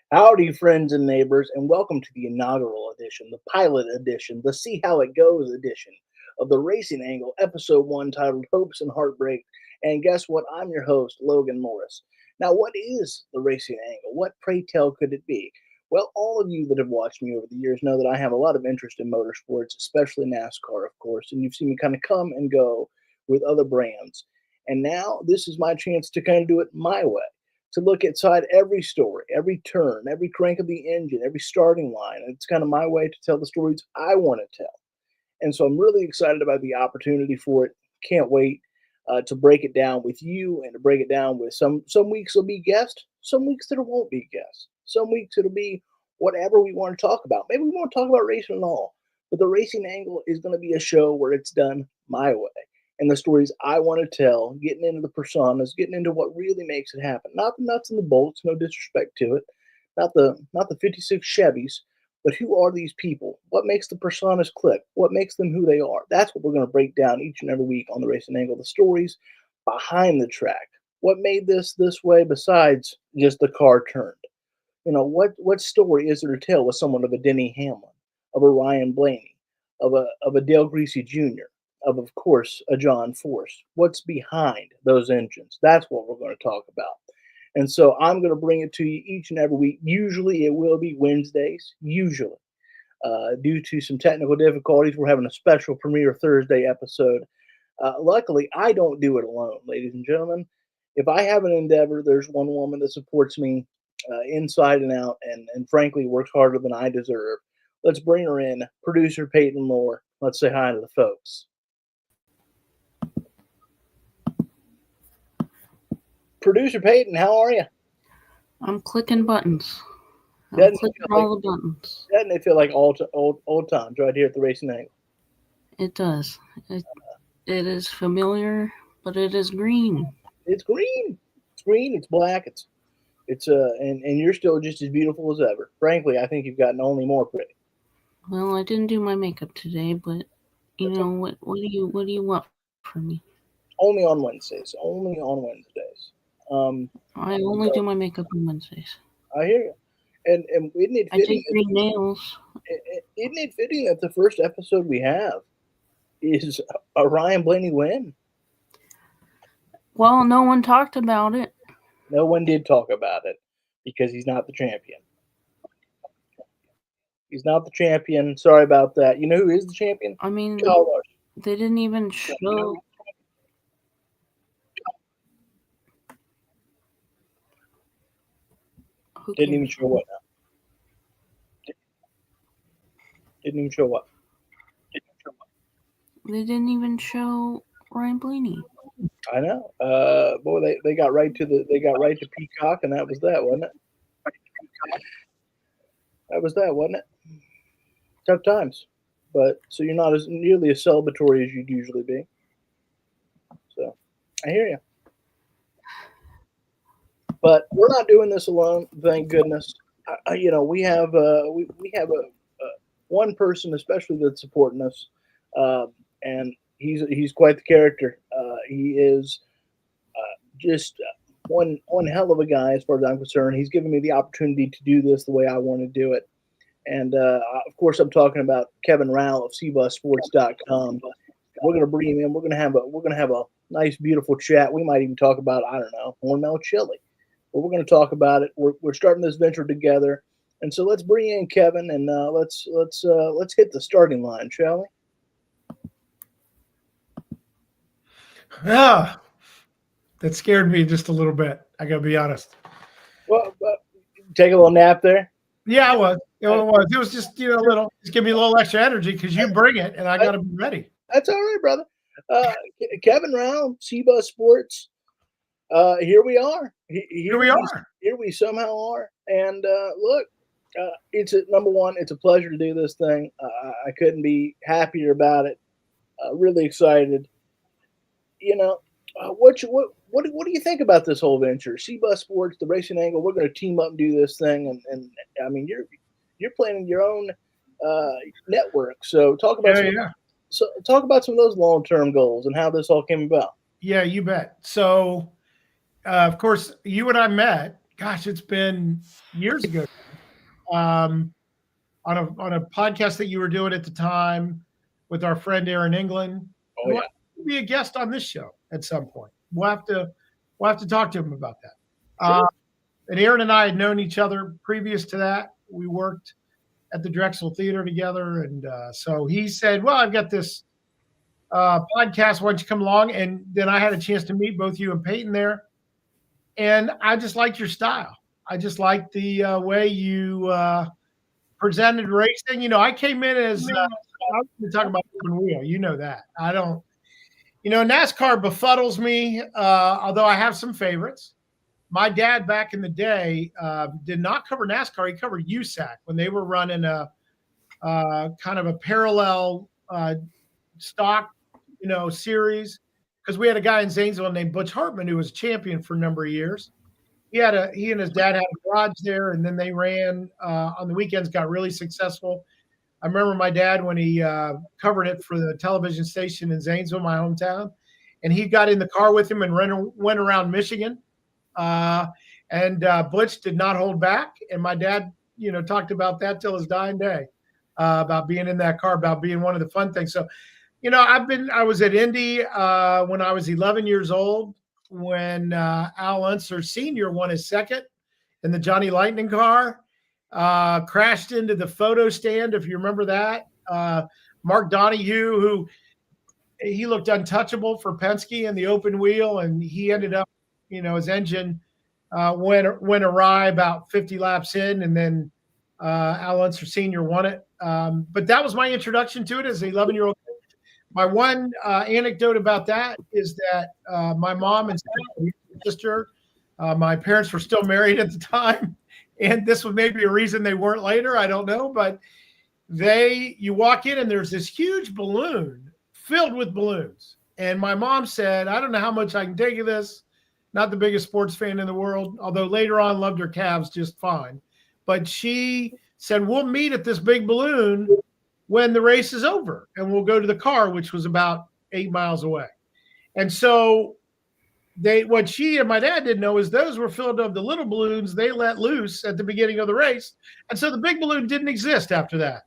Howdy, friends and neighbors, and welcome to the inaugural edition, the pilot edition, the See How It Goes edition of the Racing Angle, Episode 1, titled Hopes and Heartbreak. And guess what? I'm your host, Logan Morris. Now, what is the Racing Angle? What, pray tell, could it be? Well, all of you that have watched me over the years know that I have a lot of interest in motorsports, especially NASCAR, of course, and you've seen me kind of come and go with other brands. And now this is my chance to kind of do it my way, to look inside every story, every turn, every crank of the engine, every starting line. And it's kind of my way to tell the stories I want to tell. And so I'm really excited about the opportunity for it. Can't wait to break it down with you and to break it down with some weeks it'll be guest, some weeks there won't be guests, some weeks it'll be whatever we want to talk about. Maybe we want to talk about racing at all, but the Racing Angle is going to be a show where it's done my way. And the stories I want to tell, getting into the personas, getting into what really makes it happen. Not the nuts and the bolts, no disrespect to it. Not the 56 Chevys, but who are these people? What makes the personas click? What makes them who they are? That's what we're going to break down each and every week on the Racing Angle. The stories behind the track. What made this way besides just the car turned? You know, what story is there to tell with someone of a Denny Hamlin, of a Ryan Blaney, of a Dale Greasy Jr., of course, a John Force? What's behind those engines? That's what we're going to talk about. And so I'm going to bring it to you each and every week. Usually it will be Wednesdays, usually. Due to some technical difficulties, we're having a special premiere Thursday episode. Luckily, I don't do it alone, ladies and gentlemen. If I have an endeavor, there's one woman that supports me inside and out and frankly works harder than I deserve. Let's bring her in, producer Peyton Moore. Let's say hi to the folks. Producer Peyton, how are you? I'm clicking buttons. I'm clicking all the buttons. Doesn't it feel like old times right here at the Racing Angle? It does. It is familiar, but it is green. It's green. It's green. It's black. And you're still just as beautiful as ever. Frankly, I think you've gotten only more pretty. Well, I didn't do my makeup today, but you know what do you want from me? Only on Wednesdays. Only on Wednesdays. I only do my makeup on Wednesdays. I hear you. And isn't it fitting? I take green nails. Isn't it fitting that the first episode we have is a Ryan Blaney win? Well, no one talked about it. No one did talk about it because he's not the champion. He's not the champion. Sorry about that. You know who is the champion? I mean, Kyle Larson. They didn't even show. Didn't even show what now? Didn't even show what? They didn't even show Ryan Blaney. I know. Boy, they got right to Peacock, and that was that, wasn't it? That was that, wasn't it? Tough times, but so you're not as nearly as celebratory as you'd usually be. So I hear you. But we're not doing this alone, thank goodness. We have one person especially that's supporting us, and he's quite the character. He is just one hell of a guy as far as I'm concerned. He's given me the opportunity to do this the way I want to do it, and of course I'm talking about Kevin Rowell of cbussports.com. We're going to bring him in. We're going to have a nice, beautiful chat. We might even talk about, I don't know, hormel chili. But we're going to talk about it. We're starting this venture together, and so let's bring in Kevin and let's hit the starting line, shall we? Yeah, that scared me just a little bit. I got to be honest. Well, take a little nap there. Yeah, it was. It was. It was just a little. Just give me a little extra energy because you bring it, and I got to be ready. That's all right, brother. Kevin Round, C-Bus Sports. Here we are. Here we are. Here we somehow are. And look, it's number one. It's a pleasure to do this thing. I couldn't be happier about it. Really excited. What do you think about this whole venture? C-Bus Sports, the Racing Angle. We're going to team up and do this thing, and I mean you're planning your own network. So talk about talk about some of those long-term goals and how this all came about. Yeah, you bet. So, of course, you and I met. Gosh, it's been years ago. On a podcast that you were doing at the time with our friend Aaron England. Oh, yeah. Be a guest on this show at some point. We'll have to talk to him about that. Sure. And Aaron and I had known each other previous to that. We worked at the Drexel Theater together, and so he said, "Well, I've got this podcast. Why don't you come along?" And then I had a chance to meet both you and Peyton there, and I just liked your style. I just liked the way you presented racing. I came in as I was going to talk about open wheel. You know that. I don't. NASCAR befuddles me, although I have some favorites. My dad back in the day did not cover NASCAR. He covered USAC when they were running a kind of a parallel stock, series. Because we had a guy in Zanesville named Butch Hartman who was a champion for a number of years. He and his dad had a garage there, and then they ran on the weekends, got really successful. I remember my dad when he covered it for the television station in Zanesville, my hometown, and he got in the car with him and went around Michigan. And Butch did not hold back. And my dad, talked about that till his dying day, about being in that car, about being one of the fun things. So, I was at Indy when I was 11 years old, when Al Unser Sr. won his second in the Johnny Lightning car. Crashed into the photo stand, if you remember that. Mark Donahue, who he looked untouchable for Penske in the open wheel, and he ended up, his engine went awry about 50 laps in, and then Al Unser Sr. won it. But that was my introduction to it as an 11-year-old. My one anecdote about that is that my mom and sister, my parents were still married at the time. And this was maybe a reason they weren't later. I don't know. But you walk in and there's this huge balloon filled with balloons. And my mom said, "I don't know how much I can take of this." Not the biggest sports fan in the world, although later on loved her Cavs just fine. But she said, "We'll meet at this big balloon when the race is over. And we'll go to the car," which was about 8 miles away. And so what she and my dad didn't know is those were filled up the little balloons they let loose at the beginning of the race. And so the big balloon didn't exist after that.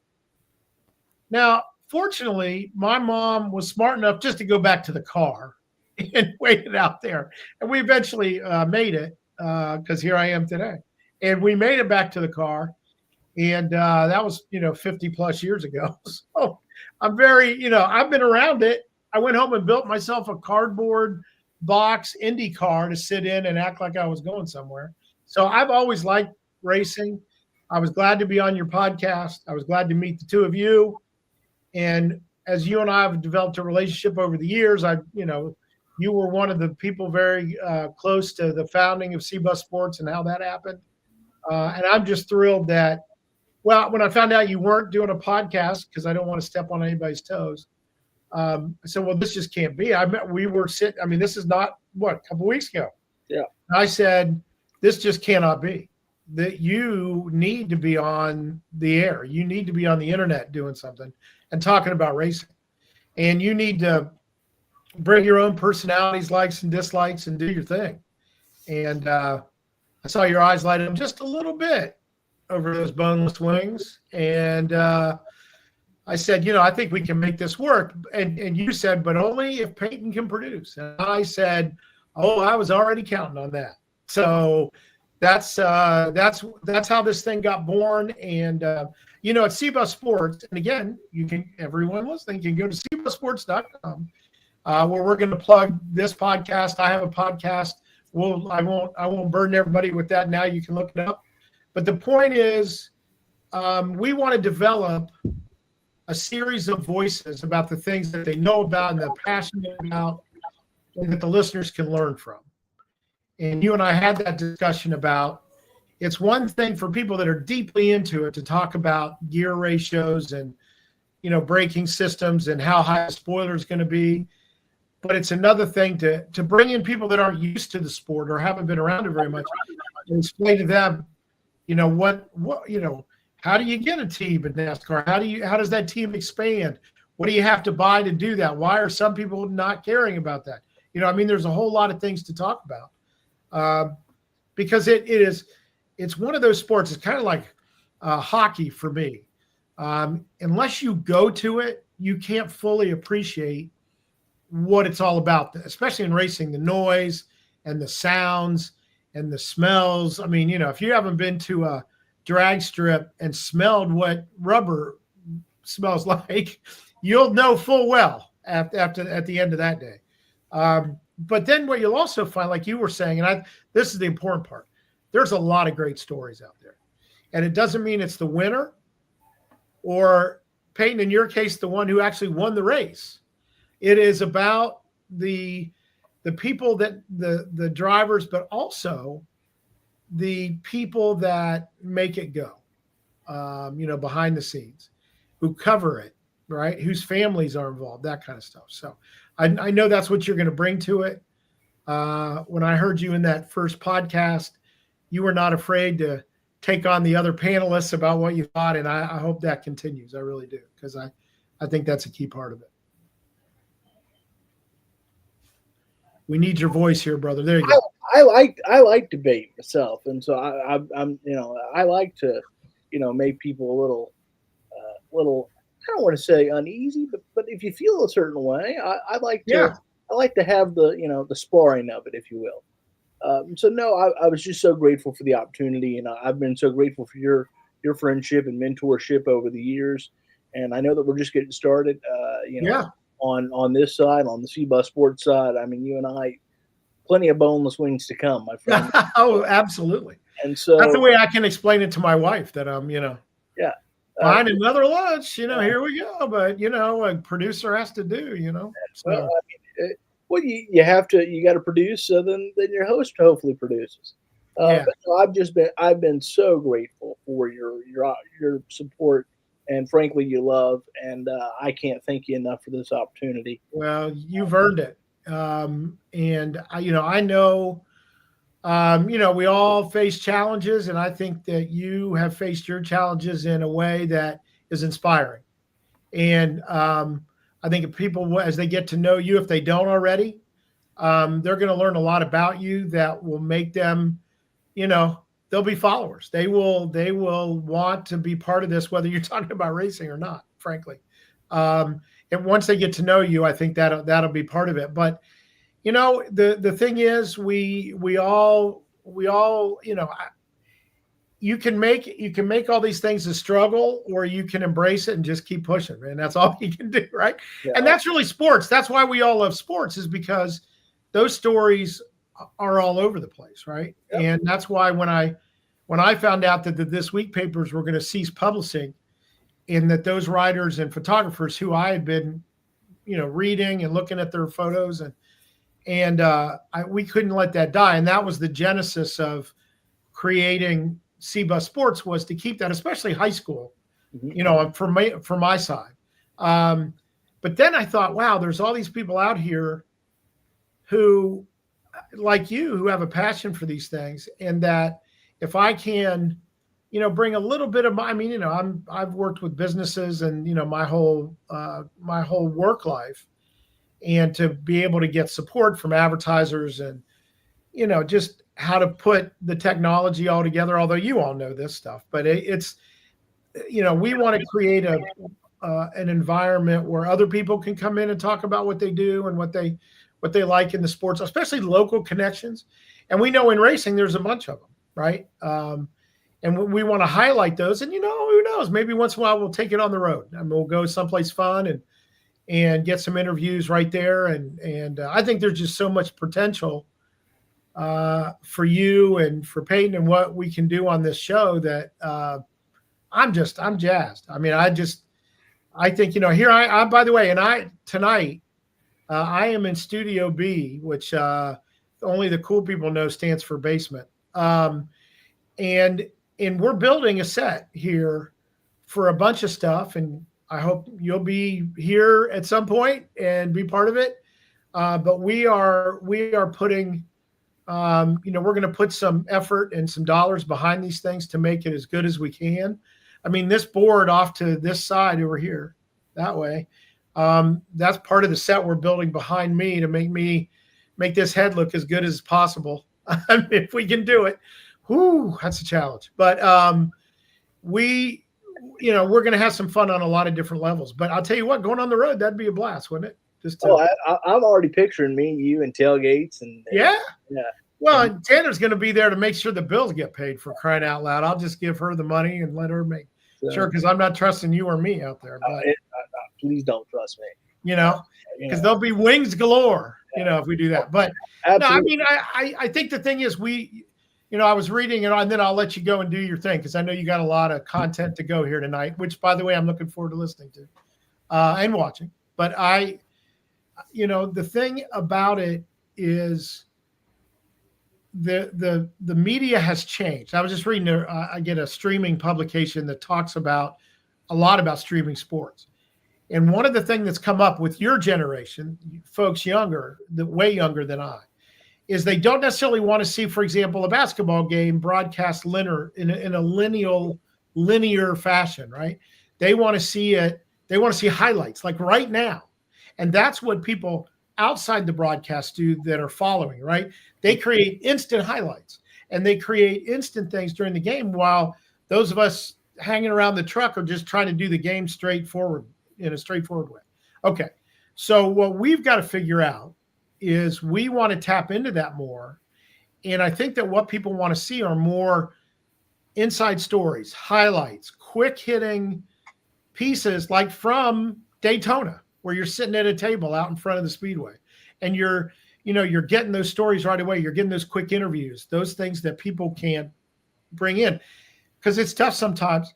Now, fortunately, my mom was smart enough just to go back to the car and wait it out there. And we eventually made it because here I am today. And we made it back to the car. And that was, 50 plus years ago. So I'm very, I've been around it. I went home and built myself a cardboard box Indy car to sit in and act like I was going somewhere. So I've always liked racing. I was glad to be on your podcast. I was glad to meet the two of you. And as you and I have developed a relationship over the years, you were one of the people very close to the founding of C-Bus Sports and how that happened. And I'm just thrilled that, when I found out you weren't doing a podcast, because I don't want to step on anybody's toes, I said, "Well, this just can't be." We were sitting. I mean, this is not a couple weeks ago. Yeah. I said, "This just cannot be. That you need to be on the air. You need to be on the internet doing something and talking about racing, and you need to bring your own personalities, likes and dislikes, and do your thing." And I saw your eyes light up just a little bit over those boneless wings, and I said, I think we can make this work. And you said, "But only if Peyton can produce." And I said, "Oh, I was already counting on that." So that's how this thing got born. And at C-Bus Sports, and again, everyone listening can go to cbusports.com, where we're going to plug this podcast. I have a podcast. I won't burden everybody with that now. You can look it up. But the point is, we want to develop a series of voices about the things that they know about and they're passionate about and that the listeners can learn from. And you and I had that discussion about it's one thing for people that are deeply into it to talk about gear ratios and, braking systems and how high the spoiler is going to be. But it's another thing to bring in people that aren't used to the sport or haven't been around it very much and explain to them, how do you get a team in NASCAR? How does that team expand? What do you have to buy to do that? Why are some people not caring about that? There's a whole lot of things to talk about because it's one of those sports. It's kind of like hockey for me. Unless you go to it, you can't fully appreciate what it's all about, especially in racing, the noise and the sounds and the smells. If you haven't been to a drag strip and smelled what rubber smells like, you'll know full well at the end of that day. But then what you'll also find, like you were saying, and this is the important part, there's a lot of great stories out there. And it doesn't mean it's the winner or, Peyton, in your case, the one who actually won the race. It is about the people that the drivers, but also the people that make it go, behind the scenes, who cover it, right? Whose families are involved, that kind of stuff. So I know that's what you're going to bring to it. When I heard you in that first podcast, you were not afraid to take on the other panelists about what you thought, and I hope that continues. I really do, because I think that's a key part of it. We need your voice here, brother. There you go. I like debate myself, and so I'm I like to make people a little I don't want to say uneasy, but if you feel a certain way, I like to have the the sparring of it, if you will. So no, I was just so grateful for the opportunity, and I've been so grateful for your friendship and mentorship over the years. And I know that we're just getting started. On this side, on the C-Bus Sports side, you and I, plenty of boneless wings to come, my friend. Oh, absolutely. And so that's the way I can explain it to my wife that I'm, find another lunch, here we go. But, a producer has to do, So. Well, you got to produce, so then your host hopefully produces. But no, I've been so grateful for your support and frankly your love, and I can't thank you enough for this opportunity. Well, you've earned it, and I know, we all face challenges, and I think that you have faced your challenges in a way that is inspiring, and I think if people, as they get to know you, if they don't already, they're going to learn a lot about you that will make them, they'll be followers. They will want to be part of this, whether you're talking about racing or not, frankly. And once they get to know you, I think that'll be part of it. But, the thing is, we all, you can make all these things a struggle, or you can embrace it and just keep pushing, man. That's all you can do, right? Yeah. And that's really sports. That's why we all love sports, is because those stories are all over the place, right? Yep. And that's why when I found out that the This Week papers were going to cease publishing, and that those writers and photographers who I had been, reading and looking at their photos, and we couldn't let that die. And that was the genesis of creating C-Bus Sports, was to keep that, especially high school, from my side. But then I thought, wow, there's all these people out here who, like you, who have a passion for these things, and that if I can, bring a little bit of my, I've worked with businesses and, my whole work life, and to be able to get support from advertisers and, just how to put the technology all together, although you all know this stuff, but it's, we want to create an environment where other people can come in and talk about what they do and what they like in the sports, especially local connections. And we know in racing, there's a bunch of them, right? And we want to highlight those, and, who knows, maybe once in a while we'll take it on the road and we'll go someplace fun and get some interviews right there. And I think there's just so much potential for you and for Peyton and what we can do on this show that I'm jazzed. I mean, I think, here I by the way, and tonight, I am in Studio B, which only the cool people know stands for basement. And we're building a set here for a bunch of stuff, and I hope you'll be here at some point and be part of it. But we are putting, we're going to put some effort and some dollars behind these things to make it as good as we can. I mean, this board off to this side over here, that way, that's part of the set we're building behind me to make this head look as good as possible. If we can do it, whoo, that's a challenge. But we're going to have some fun on a lot of different levels. But I'll tell you what, going on the road, that'd be a blast, wouldn't it? I'm already picturing me, you, and tailgates, and yeah. Well, and Tanner's going to be there to make sure the bills get paid, for crying out loud. I'll just give her the money and let her make sure, because I'm not trusting you or me out there. But please don't trust me. Because there'll be wings galore. If we do that. But absolutely. No, I mean, I think the thing is I was reading it, and then I'll let you go and do your thing, because I know you got a lot of content to go here tonight, which, by the way, I'm looking forward to listening to and watching. But the thing about it is the media has changed. I was just reading, I get a streaming publication that talks a lot about streaming sports. And one of the things that's come up with your generation, folks way younger than I, is they don't necessarily want to see, for example, a basketball game broadcast in a linear fashion, right? They want to see it. They want to see highlights like right now. And that's what people outside the broadcast do that are following, right? They create instant highlights and they create instant things during the game, while those of us hanging around the truck are just trying to do the game in a straightforward way. Okay. So what we've got to figure out is we want to tap into that more. And I think that what people want to see are more inside stories, highlights, quick hitting pieces, like from Daytona, where you're sitting at a table out in front of the speedway and you're getting those stories right away. You're getting those quick interviews, those things that people can't bring in, because it's tough sometimes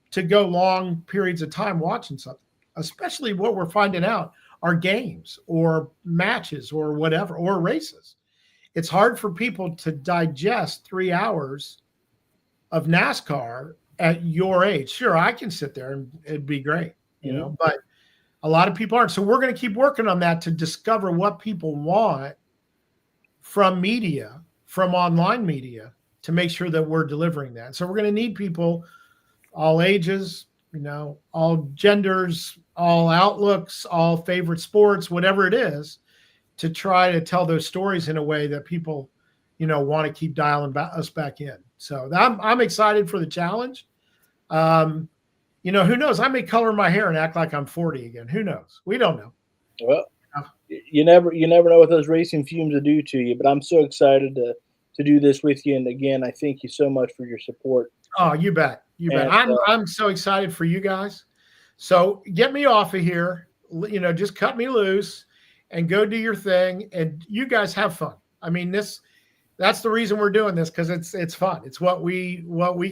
to go long periods of time watching something, especially what we're finding out are games or matches or whatever, or races. It's hard for people to digest 3 hours of NASCAR at your age. Sure, I can sit there and it'd be great, but a lot of people aren't. So we're going to keep working on that to discover what people want from media, from online media, to make sure that we're delivering that. So we're going to need people, all ages, all genders, all outlooks, all favorite sports, whatever it is, to try to tell those stories in a way that people, want to keep dialing us back in. So I'm excited for the challenge. Who knows? I may color my hair and act like I'm 40 again. Who knows? We don't know. Well, you never know what those racing fumes will do to you. But I'm so excited to do this with you. And again, I thank you so much for your support. Oh, you bet. I'm so excited for you guys. So get me off of here. Just cut me loose and go do your thing. And you guys have fun. I mean, that's the reason we're doing this, because it's fun. It's what we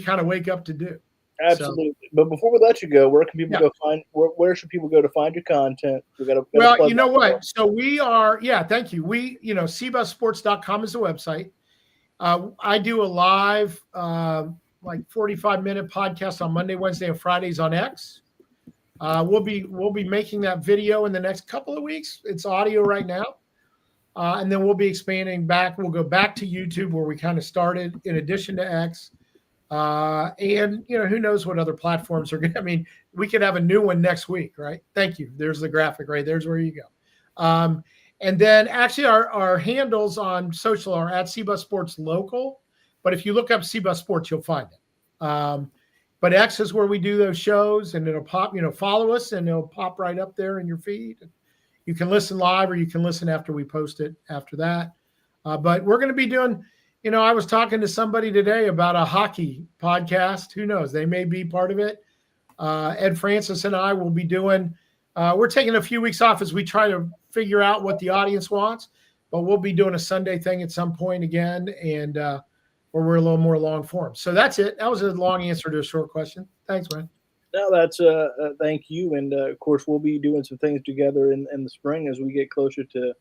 kind of wake up to do. Absolutely. So, but before we let you go, where can people go where should people go to find your content? Well, you know what? So we are, thank you. We, cbussports.com is the website. I do a live, 45-minute podcast on Monday, Wednesday, and Fridays on X. We'll be making that video in the next couple of weeks. It's audio right now. And then we'll be expanding back. We'll go back to YouTube, where we kind of started, in addition to X. And who knows what other platforms are going to, we could have a new one next week, right? Thank you. There's the graphic, right? There's where you go. And then actually our handles on social are at CBus Sports Local. But if you look up CBus Sports, you'll find it. But X is where we do those shows, and it'll pop, follow us and it'll pop right up there in your feed. You can listen live, or you can listen after we post it after that. But we're going to be doing, I was talking to somebody today about a hockey podcast. Who knows? They may be part of it. Ed Francis and I will be doing, we're taking a few weeks off as we try to figure out what the audience wants, but we'll be doing a Sunday thing at some point again. And where we're a little more long form. So that's it. That was a long answer to a short question. Thanks, man. No, that's thank you, and of course we'll be doing some things together in the spring as we get closer to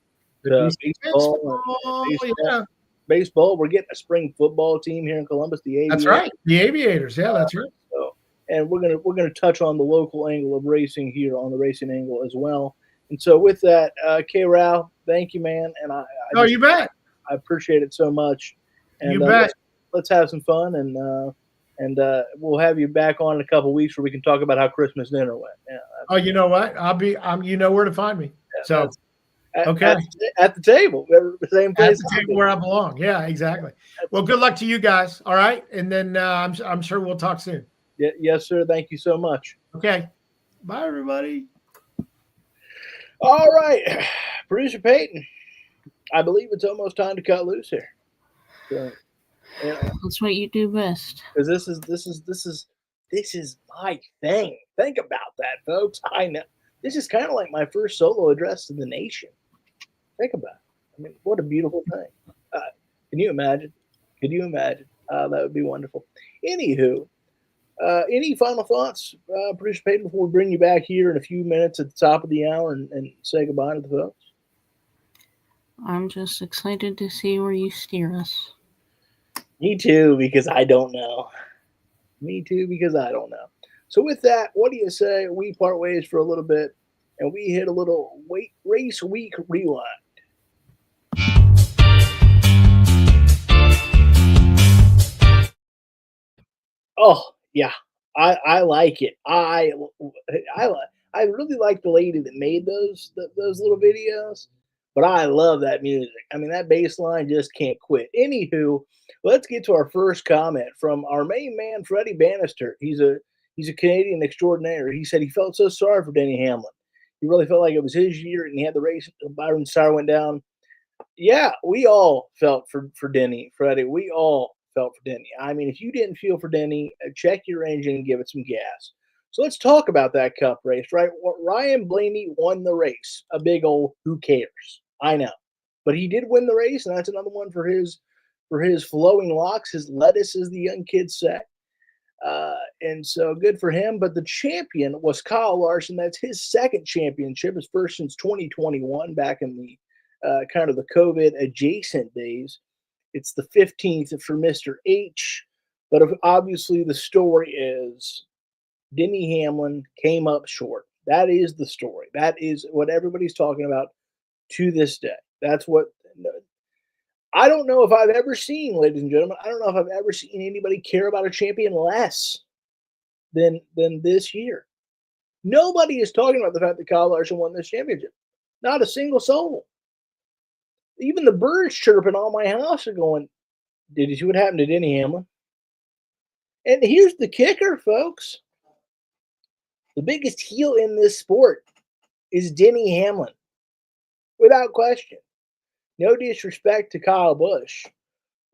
baseball. Yeah, Baseball. We're getting a spring football team here in Columbus. The that's Aviators. right. The Aviators. Yeah, that's right. So, and we're gonna touch on the local angle of racing here on the Racing Angle as well. And so with that, K. Rao, thank you, man. And You bet. I appreciate it so much. And you bet. Let's have some fun, and we'll have you back on in a couple of weeks where we can talk about how Christmas dinner went. Yeah, you know what? You know where to find me. Yeah, so okay, at the table, same place. At the table where I belong. Yeah, exactly. Well, good luck to you guys. All right, and then I'm sure we'll talk soon. Yes, sir. Thank you so much. Okay. Bye, everybody. All right, Producer Peyton. I believe it's almost time to cut loose here. So, that's what you do best. Because this is my thing. Think about that, folks. I know this is kind of like my first solo address to the nation. Think about it. I mean, what a beautiful thing. Can you imagine? Could you imagine? That would be wonderful. Anywho, any final thoughts, Producer Peyton, before we bring you back here in a few minutes at the top of the hour and say goodbye to the folks? I'm just excited to see where you steer us. Me too, because I don't know. Me too, because I don't know. So with that, what do you say we part ways for a little bit and we hit a little race week rewind? Oh yeah, I like it. I really like the lady that made those little videos, but I love that music. I mean, that bass line just can't quit. Anywho, let's get to our first comment from our main man, Freddie Bannister. He's a Canadian extraordinaire. He said he felt so sorry for Denny Hamlin. He really felt like it was his year, and he had the race. Byron Star went down. Yeah, we all felt for Denny, Freddie. We all felt for Denny. I mean, if you didn't feel for Denny, check your engine and give it some gas. So let's talk about that Cup race, right? Ryan Blaney won the race. A big old who cares? I know, but he did win the race, and that's another one for his flowing locks, his lettuce, as the young kids say. And so good for him. But the champion was Kyle Larson. That's his second championship, his first since 2021, back in the kind of the COVID adjacent days. It's the 15th for Mr. H. But obviously, the story is Denny Hamlin came up short. That is the story. That is what everybody's talking about to this day. That's what I don't know if I've ever seen, ladies and gentlemen. I don't know if I've ever seen anybody care about a champion less than this year. Nobody is talking about the fact that Kyle Larson won this championship. Not a single soul. Even the birds chirping on my house are going, did you see what happened to Denny Hamlin? And here's the kicker, folks. The biggest heel in this sport is Denny Hamlin. Without question. No disrespect to Kyle Busch,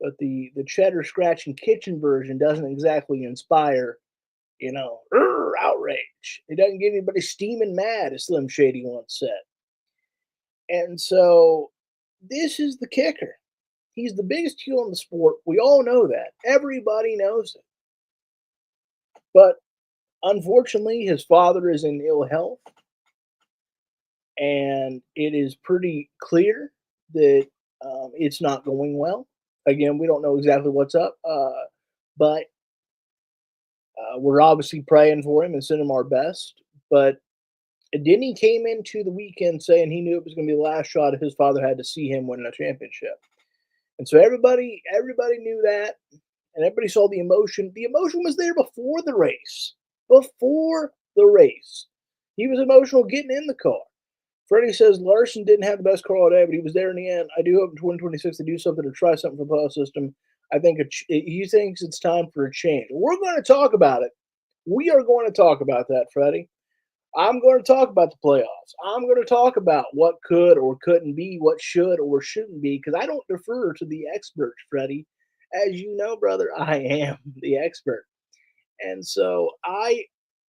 but the cheddar scratching kitchen version doesn't exactly inspire, outrage. It doesn't get anybody steaming mad, as Slim Shady once said. And so this is the kicker. He's the biggest heel in the sport. We all know that. Everybody knows it. But unfortunately, his father is in ill health. And it is pretty clear that it's not going well. Again, we don't know exactly what's up, but we're obviously praying for him and sending him our best. But Denny came into the weekend saying he knew it was going to be the last shot his father had to see him win a championship. And so everybody knew that, and everybody saw the emotion. The emotion was there before the race. Before the race. He was emotional getting in the car. Freddie says Larson didn't have the best car all day, but he was there in the end. I do hope in 2026 they do something to try something for the playoff system. I think he thinks it's time for a change. We're going to talk about it. We are going to talk about that, Freddie. I'm going to talk about the playoffs. I'm going to talk about what could or couldn't be, what should or shouldn't be, because I don't defer to the experts, Freddie. As you know, brother, I am the expert. And so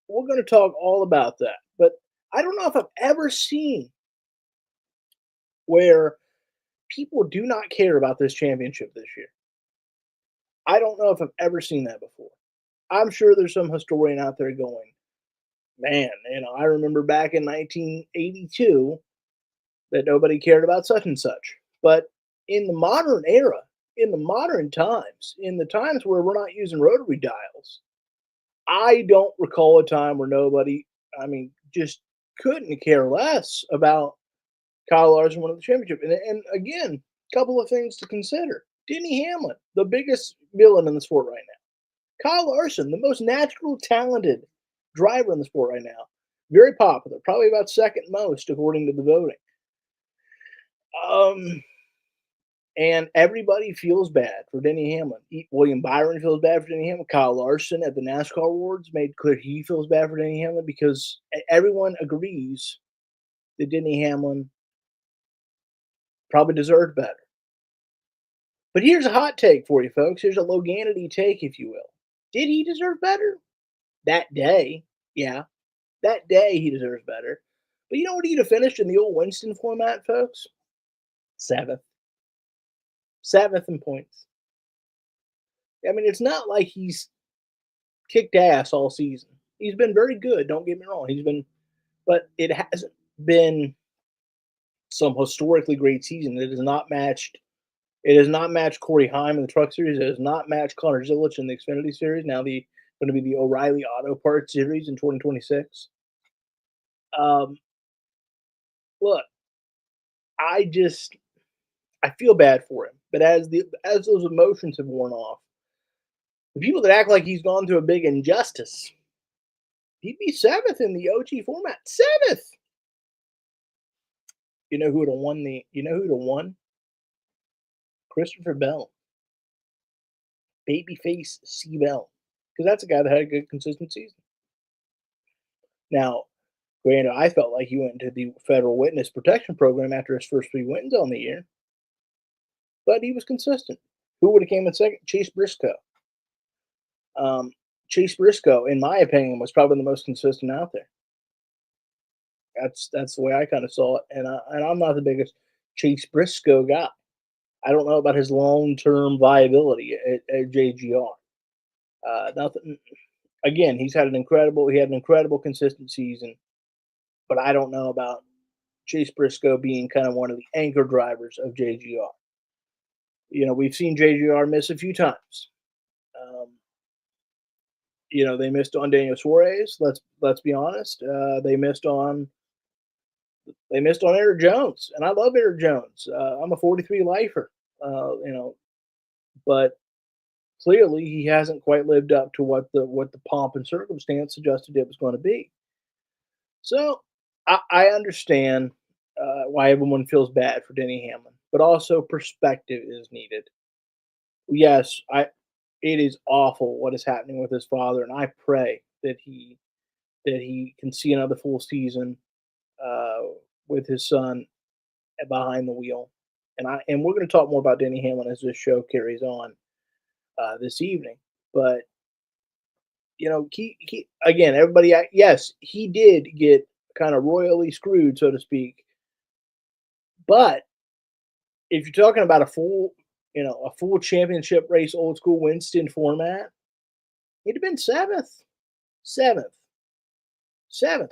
we're going to talk all about that. But I don't know if I've ever seen where people do not care about this championship this year. I don't know if I've ever seen that before. I'm sure there's some historian out there going, man, I remember back in 1982 that nobody cared about such and such. But in the modern era, in the modern times, in the times where we're not using rotary dials, I don't recall a time where nobody, just couldn't care less about Kyle Larson winning the championship. And again, a couple of things to consider. Denny Hamlin, the biggest villain in the sport right now. Kyle Larson, the most natural, talented driver in the sport right now. Very popular, probably about second most according to the voting. And everybody feels bad for Denny Hamlin. William Byron feels bad for Denny Hamlin. Kyle Larson at the NASCAR Awards made clear he feels bad for Denny Hamlin because everyone agrees that Denny Hamlin probably deserved better. But here's a hot take for you, folks. Here's a Loganity take, if you will. Did he deserve better? That day, yeah. That day he deserves better. But you know what he'd have finished in the old Winston format, folks? Seventh. Seventh in points. I mean, it's not like he's kicked ass all season. He's been very good, don't get me wrong. But it hasn't been some historically great season. It has not matched Corey Heim in the Truck Series. It has not matched Connor Zilisch in the Xfinity Series. Now going to be the O'Reilly Auto Parts Series in 2026. Look, I feel bad for him. But as those emotions have worn off, the people that act like he's gone through a big injustice, he'd be seventh in the OG format. Seventh. You know who'd have won? Christopher Bell. Babyface C. Bell. Because that's a guy that had a good, consistent season. Now, granted, I felt like he went into the Federal Witness Protection Program after his first 3 wins on the year. But he was consistent. Who would have came in second? Chase Briscoe. Chase Briscoe, in my opinion, was probably the most consistent out there. That's the way I kind of saw it. And I'm not the biggest Chase Briscoe guy. I don't know about his long-term viability at JGR. Nothing. Again, he had an incredible consistent season, but I don't know about Chase Briscoe being kind of one of the anchor drivers of JGR. We've seen JGR miss a few times. They missed on Daniel Suarez. Let's be honest. They missed on Eric Jones, and I love Eric Jones. I'm a 43 lifer, but clearly he hasn't quite lived up to what the pomp and circumstance suggested it was going to be. So I understand why everyone feels bad for Denny Hamlin, but also perspective is needed. Yes, it is awful what is happening with his father, and I pray that he can see another full season with his son behind the wheel. And we're going to talk more about Denny Hamlin as this show carries on this evening. But again, everybody. Yes, he did get kind of royally screwed, so to speak. But if you're talking about a full championship race, old school Winston format, he'd have been seventh,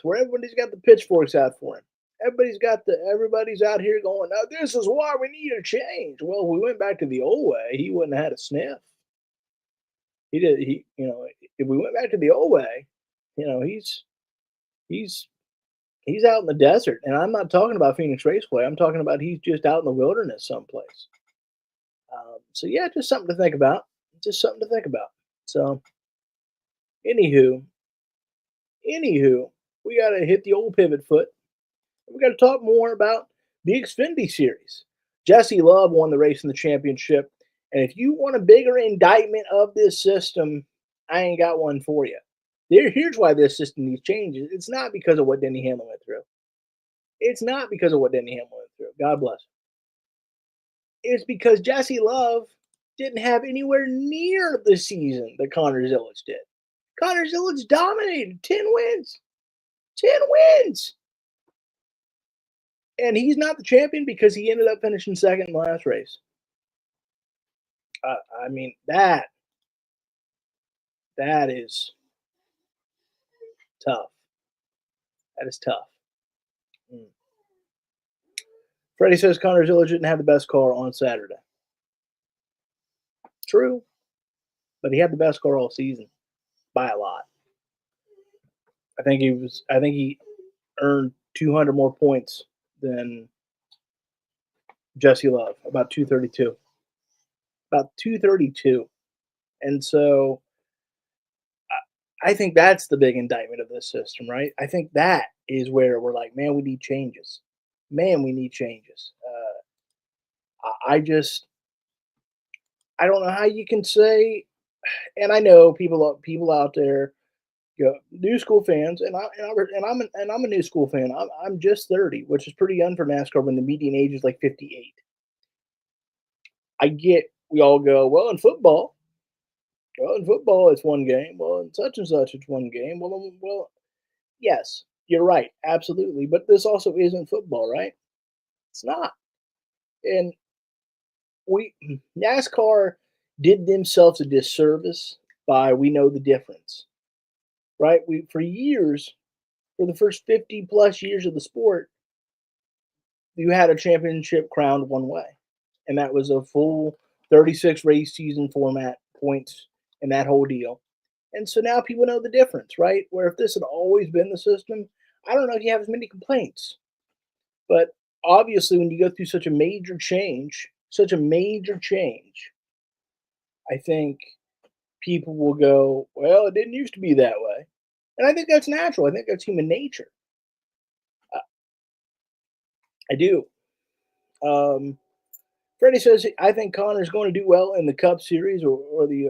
where everybody's got the pitchforks out for him. Everybody's out here going, "Now this is why we need a change." Well, if we went back to the old way, he wouldn't have had a sniff. If we went back to the old way, he's out in the desert, and I'm not talking about Phoenix Raceway. I'm talking about he's just out in the wilderness someplace. So yeah, just something to think about. So, anywho, we got to hit the old pivot foot. We got to talk more about the Xfinity Series. Jesse Love won the race in the championship, and if you want a bigger indictment of this system, I ain't got one for you. Here's why this system needs changes. It's not because of what Denny Hamlin went through. God bless him. It's because Jesse Love didn't have anywhere near the season that Connor Zilisch did. Connor Zilisch dominated 10 wins. 10 wins. And he's not the champion because he ended up finishing second in the last race. I mean, that That is tough. That is tough. Mm. Freddie says Connor Zilla didn't have the best car on Saturday. True, but he had the best car all season by a lot. I think he earned 200 more points than Jesse Love, about 232. About 232. And so I think that's the big indictment of this system, right? I think that is where we're like, man, we need changes. Man, we need changes. I just, I don't know how you can say, and I know people out there, new school fans, and I'm a new school fan. I'm just 30, which is pretty young for NASCAR when the median age is like 58. I get we all go, well, in football it's one game. Well, in such and such it's one game. Well, yes, you're right, absolutely. But this also isn't football, right? It's not. And we NASCAR did themselves a disservice by we know the difference, right? We for years, for the first 50 plus years of the sport, you had a championship crowned one way, and that was a full 36 race season format, points, and that whole deal. And so now people know the difference, right? Where if this had always been the system, I don't know if you have as many complaints. But obviously, when you go through such a major change, I think people will go, well, it didn't used to be that way. And I think that's natural. I think that's human nature. Uh, I do. Um, Freddie says, I think Connor's going to do well in the Cup Series or the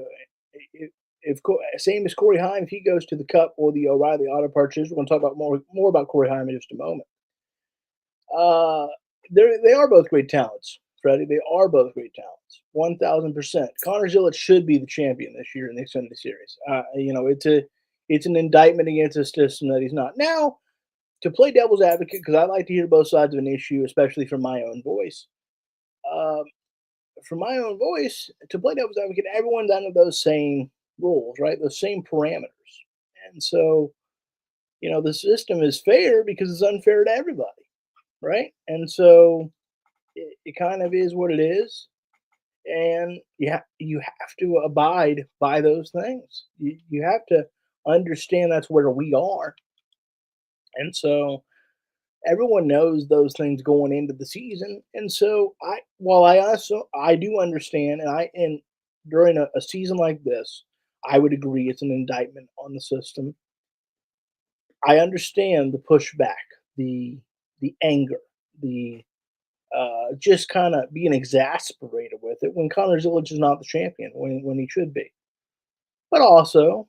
if same as Corey Heim, if he goes to the Cup or the O'Reilly Auto Parts Series. We're going to talk about more about Corey Heim in just a moment. Uh, they are both great talents, Freddie. They are both great talents, 1,000%. Connor Zillett should be the champion this year in the Xfinity Series. It's an indictment against a system that he's not. Now, to play devil's advocate, because I like to hear both sides of an issue, especially from my own voice. Um, from my own voice, to play devil's advocate, everyone's under those same rules, right? Those same parameters. And so, the system is fair because it's unfair to everybody, right? And so it kind of is what it is. And you have to abide by those things. You have to understand that's where we are. And so everyone knows those things going into the season. And so I do understand, and during a season like this, I would agree it's an indictment on the system. I understand the pushback, the anger, the just kind of being exasperated with it when Connor Zillage is not the champion when he should be. But also,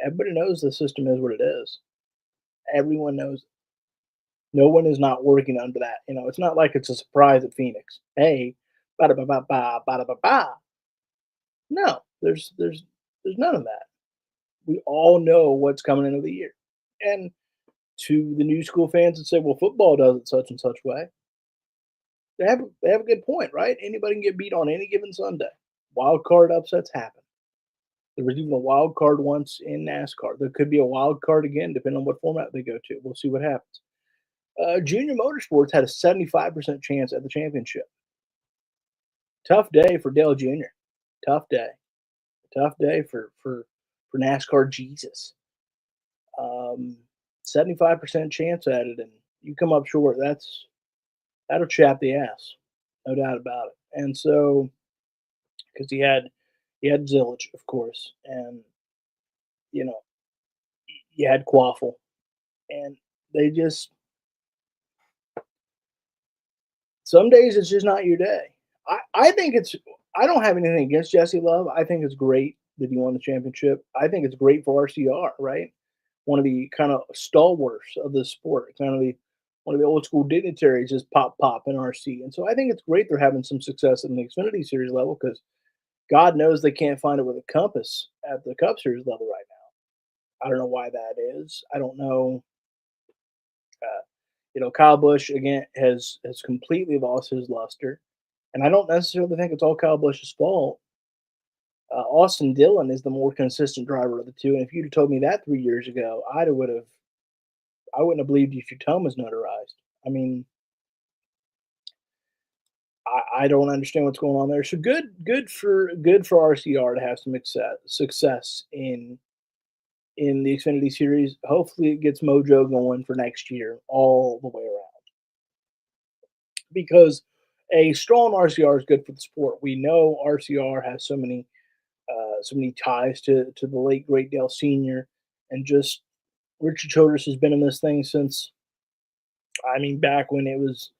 everybody knows the system is what it is. Everyone knows no one is not working under that. It's not like it's a surprise at Phoenix. Hey, bada ba ba ba bada ba ba. No, there's none of that. We all know what's coming into the year. And to the new school fans that say, well, football does it such and such way, they have a good point, right? Anybody can get beat on any given Sunday. Wild card upsets happen. There was even a wild card once in NASCAR. There could be a wild card again, depending on what format they go to. We'll see what happens. Junior Motorsports had a 75% chance at the championship. Tough day for Dale Jr. Tough day. Tough day for NASCAR Jesus. 75% chance at it, and you come up short. That'll chap the ass, no doubt about it. And so, because he had Zillage, of course, and you know you had Quaffle, and they just some days it's just not your day. I think it's I don't have anything against Jesse Love. I think it's great that he won the championship. I think it's great for RCR, right? One of the kind of stalwarts of the sport, kind of one of the old school dignitaries is pop in RC. And so I think it's great they're having some success in the Xfinity Series level because God knows they can't find it with a compass at the Cup Series level right now. I don't know why that is. I don't know. Kyle Busch again has completely lost his luster, and I don't necessarily think it's all Kyle Busch's fault. Austin Dillon is the more consistent driver of the two, and if you'd have told me that 3 years ago, I wouldn't have believed you if your tone was notarized. I mean, I don't understand what's going on there. So good for RCR to have some success in the Xfinity Series. Hopefully, it gets mojo going for next year all the way around. Because a strong RCR is good for the sport. We know RCR has so many ties to the late great Dale Senior, and just Richard Childress has been in this thing since, I mean, back when it was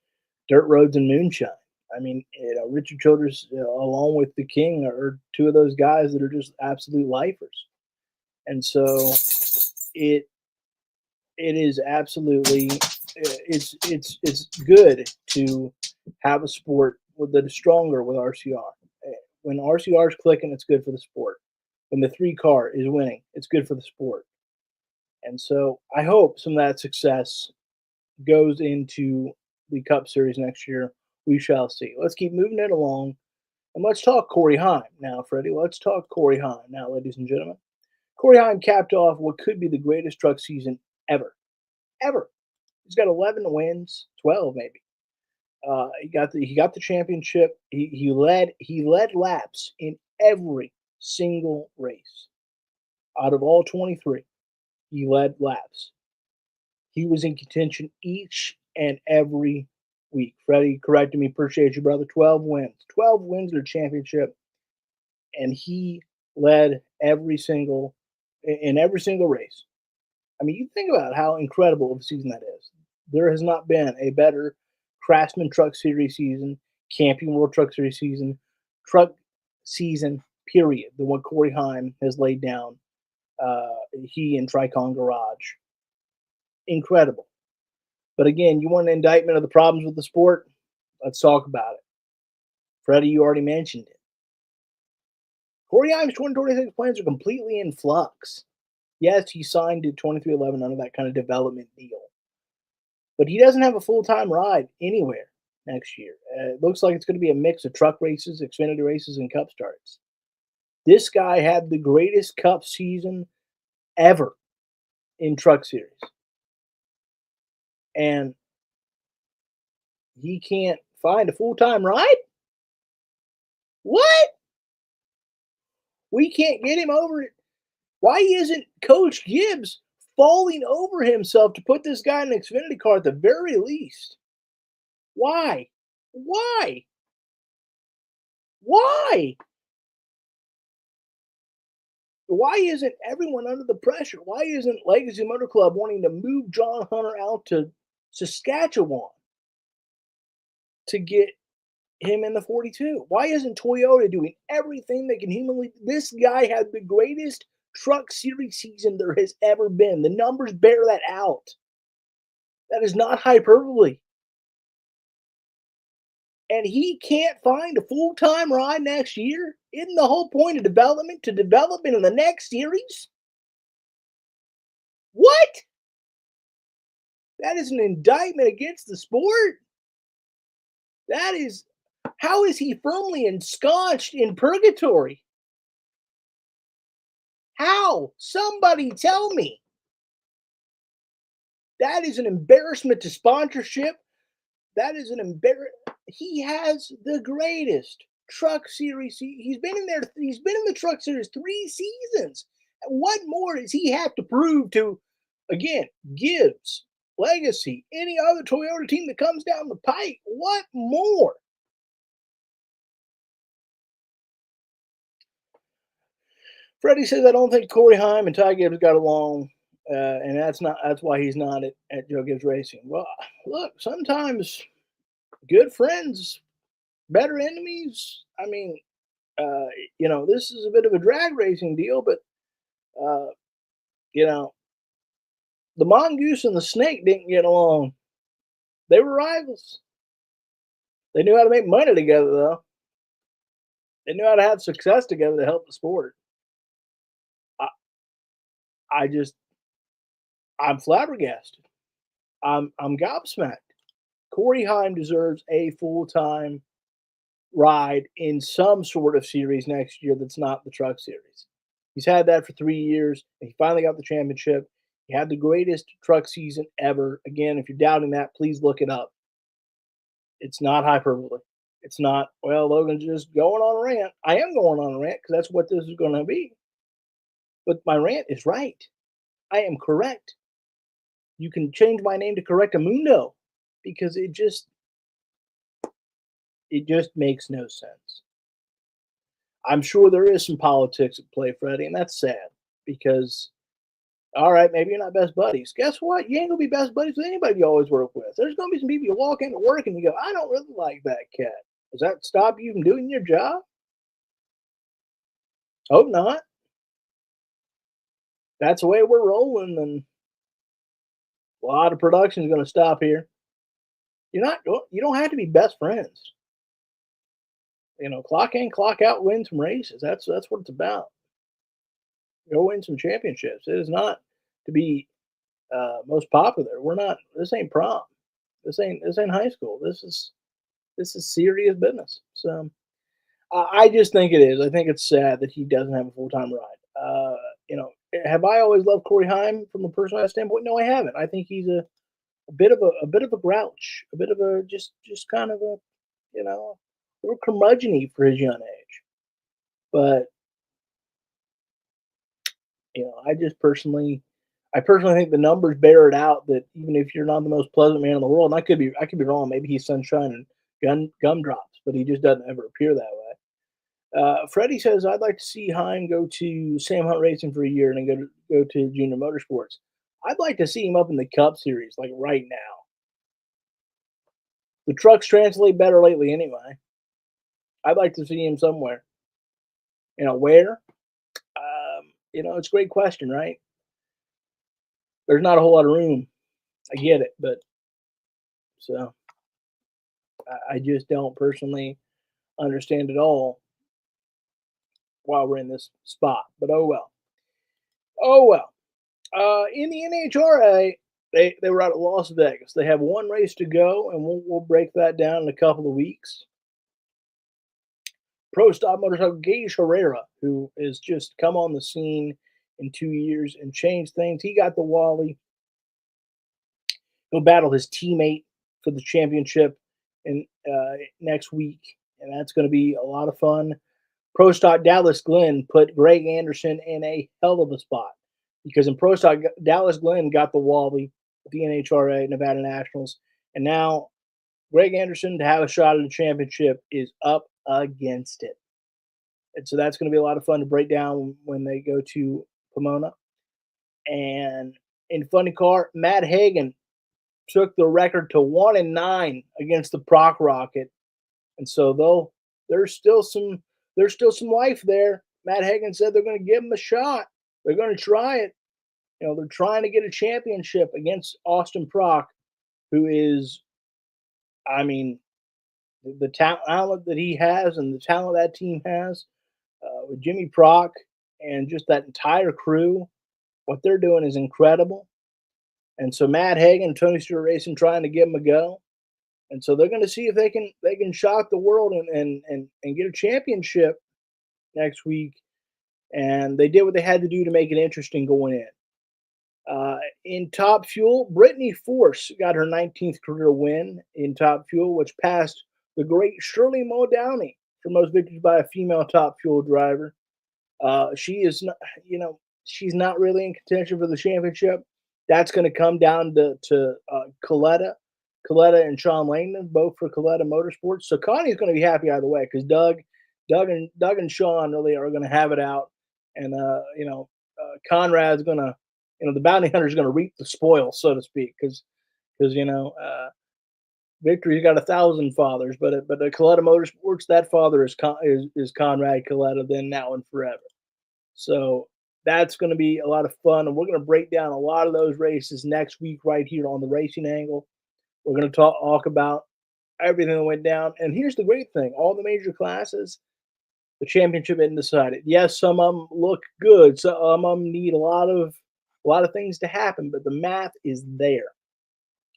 dirt roads and moonshine. I mean, Richard Childress, along with the King, are two of those guys that are just absolute lifers, and so it it is absolutely it's good to have a sport that is stronger with RCR. When RCR is clicking, it's good for the sport. When the 3 car is winning, it's good for the sport. And so I hope some of that success goes into the Cup Series next year. We shall see. Let's keep moving it along. And let's talk Corey Heim now, Freddie. Let's talk Corey Heim now, ladies and gentlemen. Corey Heim capped off what could be the greatest truck season ever. Ever. He's got 11 wins, 12 maybe. He got the championship. He led laps in every single race. Out of all 23, he led laps. He was in contention each and every week. Freddie corrected me. Appreciate you, brother. 12 wins. 12 wins in the championship. And he led in every single race. I mean, you think about how incredible of a season that is. There has not been a better Craftsman Truck Series season, Camping World Truck Series season, truck season, period, than what Corey Heim has laid down. He and Tricon Garage. Incredible. But again, you want an indictment of the problems with the sport? Let's talk about it. Freddie, you already mentioned it. Corey Heim's 2026 plans are completely in flux. Yes, he signed to 2311 under that kind of development deal. But he doesn't have a full-time ride anywhere next year. It looks like it's going to be a mix of truck races, Xfinity races, and Cup starts. This guy had the greatest Cup season ever in Truck Series. And he can't find a full-time ride? What? We can't get him over it. Why isn't Coach Gibbs falling over himself to put this guy in an Xfinity car at the very least? Why? Why? Why? Why isn't everyone under the pressure? Why isn't Legacy Motor Club wanting to move John Hunter out to Saskatchewan to get him in the 42? Why isn't Toyota doing everything they can humanly? This guy had the greatest Truck Series season there has ever been. The numbers bear that out. That is not hyperbole. And he can't find a full-time ride next year? Isn't the whole point of development to development in the next series? What? That is an indictment against the sport. That is, how is he firmly ensconced in purgatory? How? Somebody tell me. That is an embarrassment to sponsorship. That is an embarrassment. He has the greatest Truck Series. He's been in there. He's been in the Truck Series 3 seasons. What more does he have to prove to, again, Gibbs, Legacy, any other Toyota team that comes down the pike? What more? Freddie says, I don't think Corey Heim and Ty Gibbs got along, and that's why he's not at Joe Gibbs Racing. Well, look, sometimes good friends, better enemies. I mean, this is a bit of a drag racing deal, but the mongoose and the snake didn't get along. They were rivals. They knew how to make money together, though. They knew how to have success together to help the sport. I'm flabbergasted. I'm gobsmacked. Corey Heim deserves a full-time ride in some sort of series next year that's not the Truck Series. He's had that for 3 years, and he finally got the championship. He had the greatest truck season ever. Again, if you're doubting that, please look it up. It's not hyperbole. It's not, well, Logan's just going on a rant. I am going on a rant because that's what this is going to be. But my rant is right. I am correct. You can change my name to Correctamundo because it just makes no sense. I'm sure there is some politics at play, Freddie, and that's sad because, all right, maybe you're not best buddies. Guess what? You ain't going to be best buddies with anybody you always work with. There's going to be some people you walk into work and you go, I don't really like that cat. Does that stop you from doing your job? Hope not. That's the way we're rolling, then a lot of production is going to stop here. You don't have to be best friends. Clock in, clock out, win some races. That's what it's about. Go win some championships. It is not to be most popular. We're not. This ain't prom. This ain't high school. This is serious business. So I just think it is. I think it's sad that he doesn't have a full-time ride. Have I always loved Corey Heim from a personal standpoint? No, I haven't. I think he's a bit of a grouch, a bit of a just kind of a little curmudgeon-y for his young age. But I personally think the numbers bear it out that even if you're not the most pleasant man in the world, and I could be wrong. Maybe he's sunshine and gumdrops, but he just doesn't ever appear that way. Freddie says, I'd like to see Heim go to Sam Hunt Racing for a year and then go to Junior Motorsports. I'd like to see him up in the Cup Series, like right now. The trucks translate better lately anyway. I'd like to see him somewhere. Where? It's a great question, right? There's not a whole lot of room. I get it, but so I just don't personally understand at all why we're in this spot. But oh well. Oh well. In the NHRA, they were out at Las Vegas. They have one race to go, and we'll break that down in a couple of weeks. Pro Stock Motorcycle Gage Herrera, who has just come on the scene in 2 years and changed things. He got the Wally. He'll battle his teammate for the championship in next week, and that's going to be a lot of fun. Pro Stock Dallas Glenn put Greg Anderson in a hell of a spot because in Pro Stock, Dallas Glenn got the Wally at the NHRA Nevada Nationals, and now Greg Anderson to have a shot at the championship is up against it. And so that's going to be a lot of fun to break down when they go to Pomona. And in Funny Car, Matt Hagan took the record to 1-9 against the Proc Rocket. And so there's still some life there. Matt Hagan said they're going to give him a shot. They're going to try it. They're trying to get a championship against Austin Proc, who is, the talent that he has and the talent that team has with Jimmy Proc and just that entire crew. What they're doing is incredible. And so Matt Hagan, Tony Stewart Racing, trying to give them a go. And so they're going to see if they can shock the world and get a championship next week. And they did what they had to do to make it interesting going in. In Top Fuel, Brittany Force got her 19th career win in Top Fuel, which passed the great Shirley Muldowney for most victories by a female Top Fuel driver. She is not, she's not really in contention for the championship. That's going to come down to Coletta and Sean Langdon, both for Coletta Motorsports. So Connie's going to be happy either way because Doug and Sean really are going to have it out, and Conrad's going to, the bounty hunter is going to reap the spoils, so to speak, because Victory's got 1,000 fathers, but at Coletta Motorsports, that father is Conrad Coletta, then, now, and forever. So that's going to be a lot of fun, and we're going to break down a lot of those races next week right here on the Racing Angle. We're going to talk about everything that went down, and here's the great thing: all the major classes, the championship isn't decided. Yes, some of them look good, some of them need a lot of things to happen, but the math is there.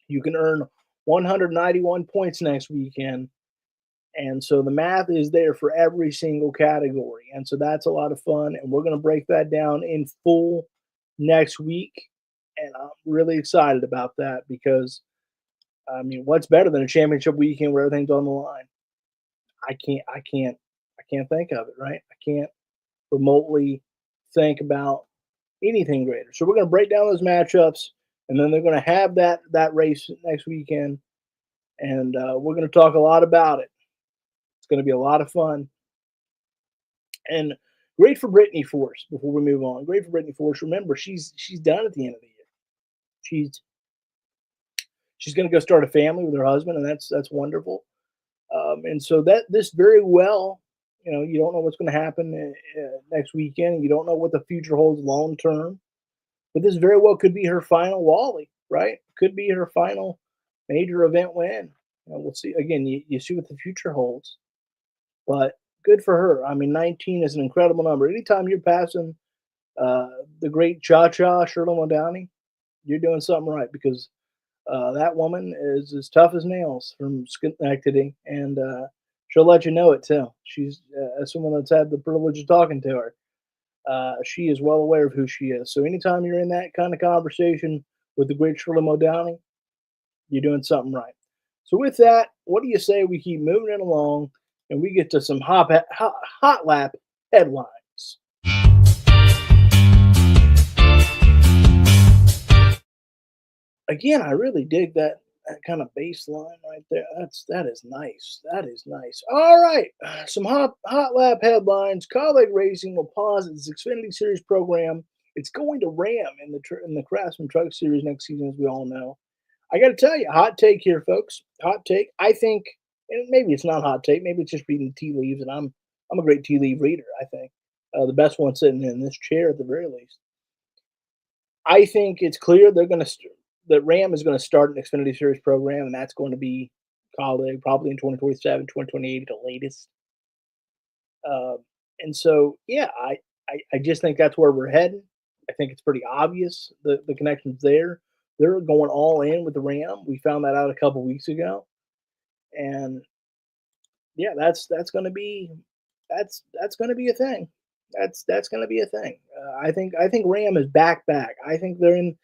You can earn 191 points next weekend And so the math is there for every single category. And so that's a lot of fun. And we're going to break that down in full next week. And I'm really excited about that because, I mean, what's better than a championship weekend where everything's on the line? I can't think of it, right? I can't remotely think about anything greater. So we're going to break down those matchups, and then they're going to have that race next weekend, and we're going to talk a lot about it. It's going to be a lot of fun, and great for Brittany Force. Before we move on, great for Brittany Force. Remember, she's done at the end of the year. She's going to go start a family with her husband, and that's wonderful. And so that this very well, you don't know what's going to happen next weekend. You don't know what the future holds long term, but this very well could be her final Wally, right? Could be her final major event win. We'll see. Again, you see what the future holds, but good for her. I mean, 19 is an incredible number. Anytime you're passing the great Cha-Cha, Shirley Muldowney, you're doing something right because that woman is as tough as nails from Schenectady, and she'll let you know it too. She's as someone that's had the privilege of talking to her, she is well aware of who she is. So anytime you're in that kind of conversation with the great Shirley Muldowney, you're doing something right. So with that, what do you say we keep moving it along and we get to some hot lap headlines? Again, I really dig that kind of bass line right there. That is nice. That is nice. All right, some hot lap headlines. Colleague Racing will pause its Xfinity Series program. It's going to Ram in the Craftsman Truck Series next season, as we all know. I got to tell you, hot take here, folks. Hot take. I think, and maybe it's not hot take. Maybe it's just reading tea leaves, and I'm a great tea leaf reader. I think the best one sitting in this chair at the very least. I think it's clear that Ram is going to start an Xfinity Series program, and that's going to be colleague probably in 2027, 2028 at the latest. And so, yeah, I just think that's where we're heading. I think it's pretty obvious the connection's there. They're going all in with the Ram. We found that out a couple weeks ago, and yeah, that's going to be going to be a thing. That's going to be a thing. I think Ram is back. I think they're in.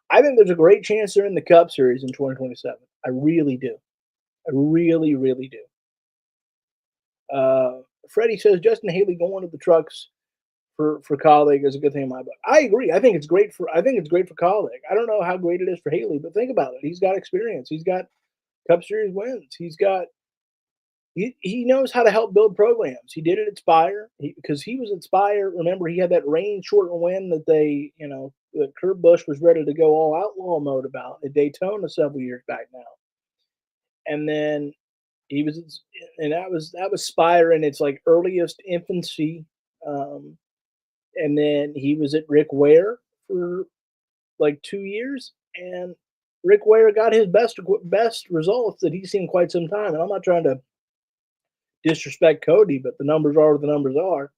I think there's a great chance they're in the Cup Series in 2027. I really do. I really, really do. Freddie says Justin Haley going to the trucks for colleague is a good thing in my book. I agree. I think it's great for colleague. I don't know how great it is for Haley, but think about it. He's got experience. He's got Cup Series wins. He knows how to help build programs. He did it at Spire because he was at Spire. Remember, he had that rain shortened win that that Kurt Busch was ready to go all outlaw mode about at Daytona several years back now. And then that was Spire in its like earliest infancy. And then he was at Rick Ware for like 2 years, and Rick Ware got his best results that he's seen in quite some time. And I'm not trying to disrespect Cody, but the numbers are what the numbers are.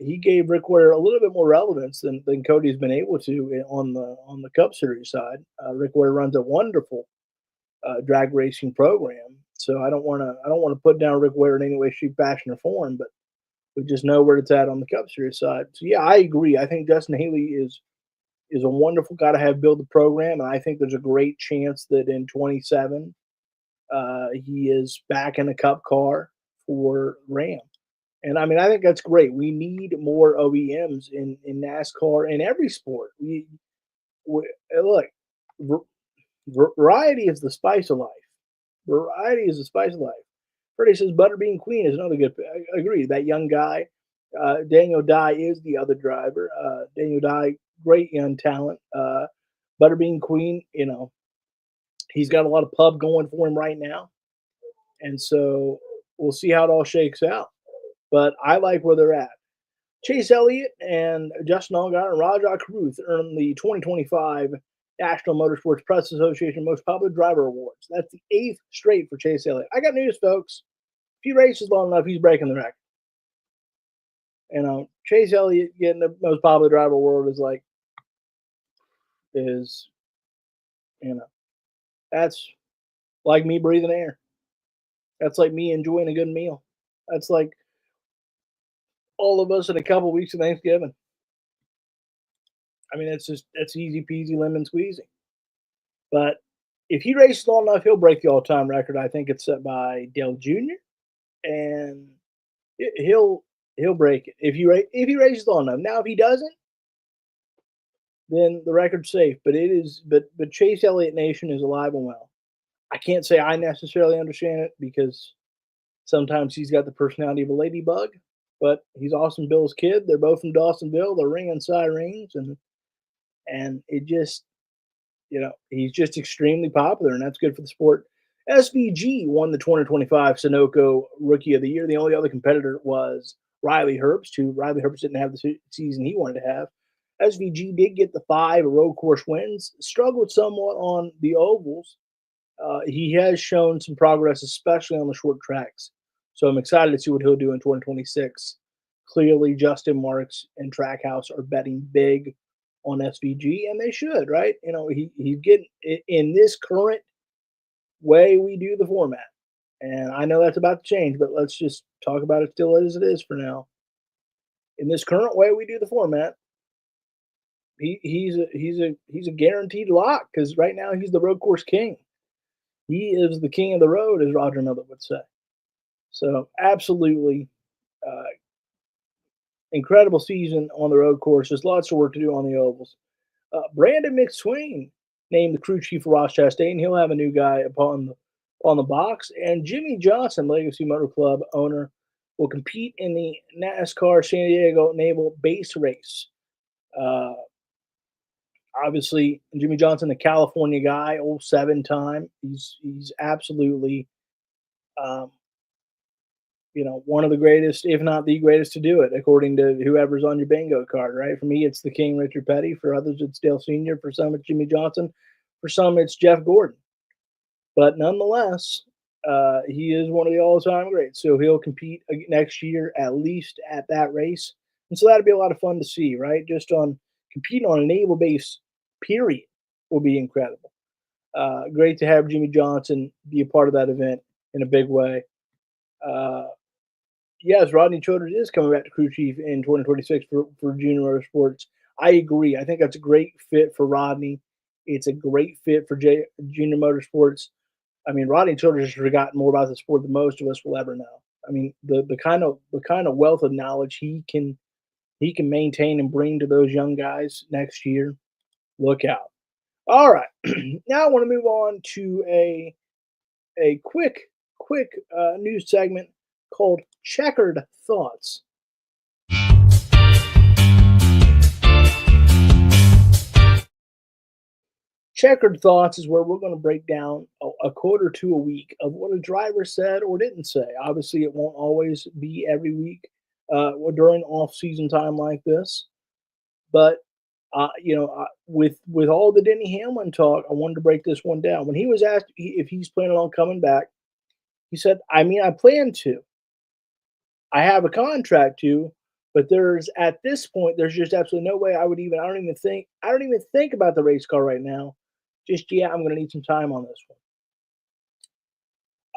He gave Rick Ware a little bit more relevance than Cody's been able to on the Cup Series side. Rick Ware runs a wonderful drag racing program, so I don't want to put down Rick Ware in any way, shape, fashion, or form, but we just know where it's at on the Cup Series side. So yeah, I agree. I think Justin Haley is a wonderful guy to have build the program, and I think there's a great chance that in 27 he is back in a Cup car for Ram. And I mean, I think that's great. We need more OEMs in NASCAR in every sport. Look, variety is the spice of life. Variety is the spice of life. Freddie says Butterbean Queen is another good. I agree. That young guy, Daniel Dye, is the other driver. Daniel Dye, great young talent. Butterbean Queen, he's got a lot of pub going for him right now, and so we'll see how it all shakes out. But I like where they're at. Chase Elliott and Justin Allgaier and Rajah Caruth earned the 2025 National Motorsports Press Association Most Popular Driver Awards. That's the 8th straight for Chase Elliott. I got news, folks. If he races long enough, he's breaking the record. Chase Elliott getting the Most Popular Driver Award that's like me breathing air. That's like me enjoying a good meal. That's like all of us in a couple weeks of Thanksgiving. I mean, that's easy peasy lemon squeezy. But if he races long enough, he'll break the all-time record. I think it's set by Dale Jr. and he'll break it if he races long enough. Now, if he doesn't, then the record's safe. But Chase Elliott Nation is alive and well. I can't say I necessarily understand it because sometimes he's got the personality of a ladybug, but he's Austin Bill's kid. They're both from Dawsonville. They're ringing sirens, and it just, he's just extremely popular, and that's good for the sport. SVG won the 2025 Sunoco Rookie of the Year. The only other competitor was Riley Herbst, who Riley Herbst didn't have the season he wanted to have. SVG did get the 5 road course wins, struggled somewhat on the ovals. He has shown some progress, especially on the short tracks. So I'm excited to see what he'll do in 2026. Clearly, Justin Marks and Trackhouse are betting big on SVG, and they should, right? He's getting in this current way we do the format. And I know that's about to change, but let's just talk about it still as it is for now. In this current way we do the format, he's a guaranteed lock because right now he's the road course king. He is the king of the road, as Roger Miller would say. So absolutely incredible season on the road course. There's lots of work to do on the ovals. Brandon McSwain named the crew chief for Ross Chastain. He'll have a new guy on the box. And Jimmy Johnson, Legacy Motor Club owner, will compete in the NASCAR San Diego Naval Base Race. Obviously, Jimmy Johnson, the California guy, 07 time. He's absolutely, one of the greatest, if not the greatest, to do it, according to whoever's on your bingo card, right? For me, it's the King, Richard Petty. For others, it's Dale Sr. For some, it's Jimmy Johnson. For some, it's Jeff Gordon. But nonetheless, he is one of the all-time greats. So he'll compete next year, at least at that race. And so that'll be a lot of fun to see, right? Just on competing on a naval base, period, will be incredible. Great to have Jimmy Johnson be a part of that event in a big way. Yes, Rodney Childers is coming back to crew chief in 2026 for Junior Motorsports. I agree. I think that's a great fit for Rodney. It's a great fit for Junior Motorsports. I mean, Rodney Childers has forgotten more about the sport than most of us will ever know. I mean, the kind of wealth of knowledge he can maintain and bring to those young guys next year. Look out. All right. Now I want to move on to a quick news segment called Checkered Thoughts. Checkered Thoughts is where we're going to break down a quote or two a week of what a driver said or didn't say. Obviously, it won't always be every week during off-season time like this. But, with all the Denny Hamlin talk, I wanted to break this one down. When he was asked if he's planning on coming back, he said, I plan to. I have a contract to, but at this point, there's just absolutely no way I don't even think about the race car right now. Just, I'm going to need some time on this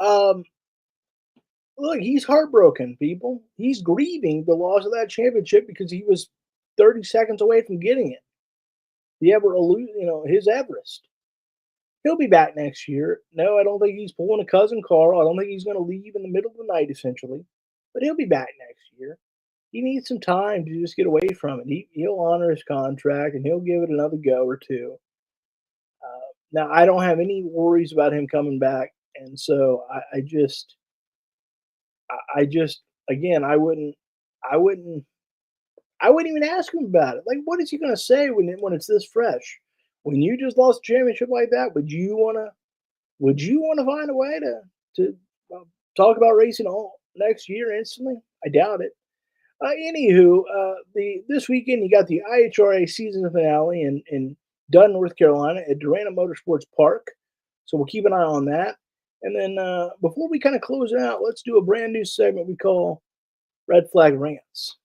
one. Look, he's heartbroken, people. He's grieving the loss of that championship because he was 30 seconds away from getting it. His Everest. He'll be back next year. No, I don't think he's pulling a cousin Carl. I don't think he's going to leave in the middle of the night, essentially. But he'll be back next year. He needs some time to just get away from it. He'll honor his contract, and he'll give it another go or two. Now, I don't have any worries about him coming back, and so I wouldn't even ask him about it. Like, what is he going to say when it's this fresh? When you just lost a championship like that, would you want to find a way to talk about racing all next year instantly? I doubt it. Anywho, this weekend you got the IHRA season finale in Dunn, North Carolina at Durana Motorsports Park. So we'll keep an eye on that. And then before we kind of close it out, let's do a brand new segment we call Red Flag Rants.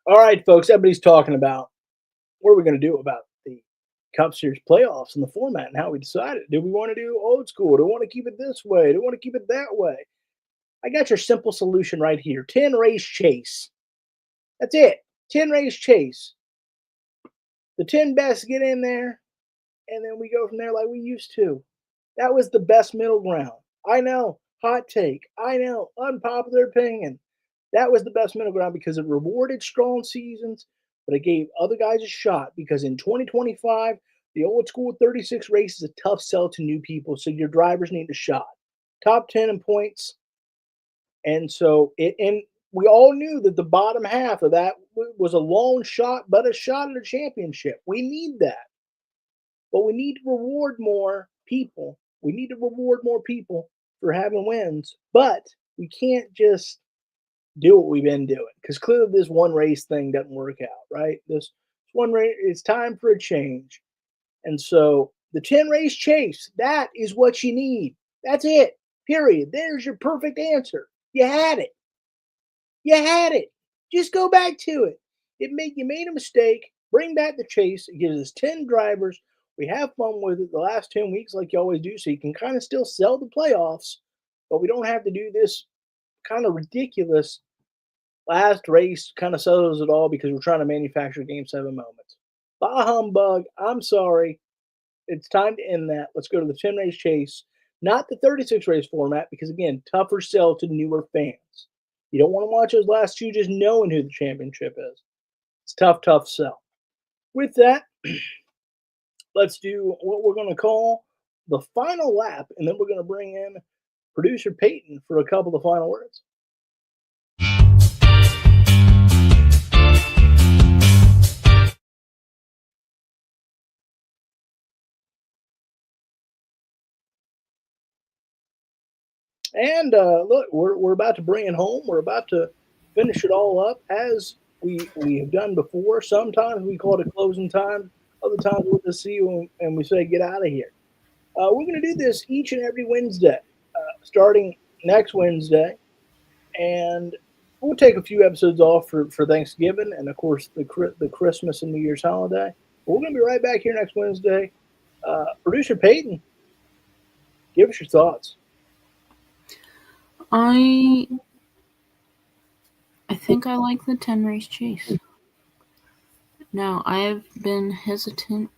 All right, folks, everybody's talking about what are we going to do about the Cup Series playoffs and the format and how we decided. Do we want to do old school? Do we want to keep it this way? Do we want to keep it that way? I got your simple solution right here. 10 race chase. That's it. 10 race chase. The 10 best get in there, and then we go from there like we used to. That was the best middle ground. I know, hot take. I know, unpopular opinion. That was the best middle ground because it rewarded strong seasons, but it gave other guys a shot because in 2025, the old school 36 race is a tough sell to new people, so your drivers need a shot. Top 10 in points. And so we all knew that the bottom half of that was a long shot, but a shot at a championship. We need that. But we need to reward more people. We need to reward more people for having wins. But we can't just do what we've been doing because clearly this one race thing doesn't work out, right? This one race, it's time for a change. And so the 10 race chase, that is what you need. That's it. Period. There's your perfect answer. You had it. You had it. Just go back to it. You made a mistake. Bring back the chase. It gives us 10 drivers. We have fun with it the last 10 weeks like you always do, so you can kind of still sell the playoffs, but we don't have to do this kind of ridiculous last race kind of settles it all because we're trying to manufacture Game 7 moments. Bah humbug. I'm sorry. It's time to end that. Let's go to the 10 race chase, not the 36 race format, because again, tougher sell to newer fans. You don't want to watch those last two just knowing who the championship is. It's tough sell. With that, let's do what we're going to call the final lap, and then we're going to bring in producer Peyton for a couple of final words. And look, we're about to bring it home. We're about to finish it all up as we have done before. Sometimes we call it a closing time. Other times we'll just see you and we say get out of here. We're going to do this each and every Wednesday, starting next Wednesday, and we'll take a few episodes off for Thanksgiving and of course the Christmas and New Year's holiday. But we're going to be right back here next Wednesday. Producer Peyton, give us your thoughts. I think I like the 10 race chase. Now, I have been hesitant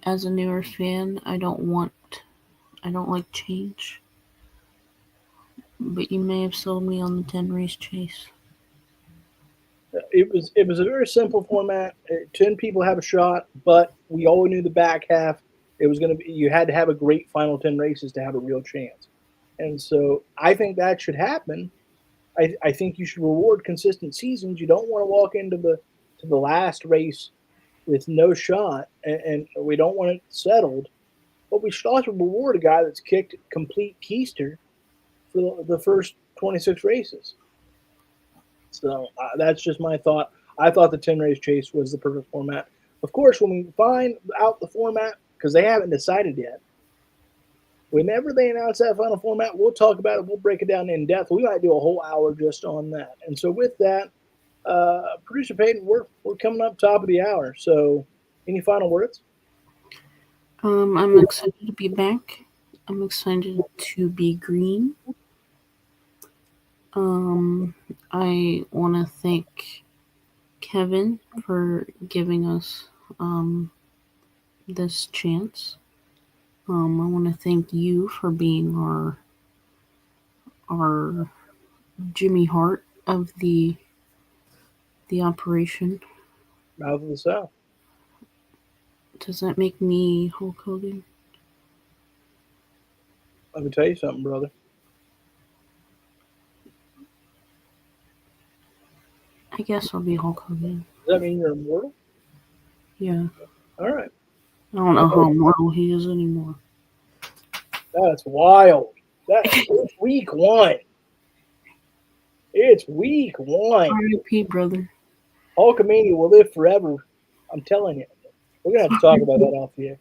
as a newer fan. I don't like change. But you may have sold me on the 10 race chase. It was a very simple format. 10 people have a shot, but we all knew the back half. It was going to be you had to have a great final 10 races to have a real chance. And so I think that should happen. I think you should reward consistent seasons. You don't want to walk into the last race with no shot, and we don't want it settled. But we should also reward a guy that's kicked complete keister for the first 26 races. So that's just my thought. I thought the 10 race chase was the perfect format. Of course, when we find out the format, because they haven't decided yet, whenever they announce that final format, we'll talk about it. We'll break it down in depth. We might do a whole hour just on that. And so with that, Producer Peyton, we're coming up top of the hour. So any final words? I'm excited to be back. I'm excited to be green. I want to thank Kevin for giving us this chance. I want to thank you for being our Jimmy Hart of the operation. Mouth of the South. Does that make me Hulk Hogan? Let me tell you something, brother. I guess I'll be Hulk Hogan. Does that mean you're immortal? Yeah. All right. I don't know how immortal he is anymore. That's wild. It's week one. It's week one. R.I.P. brother. Hulkamania will live forever. I'm telling you. We're gonna have to talk about that off here.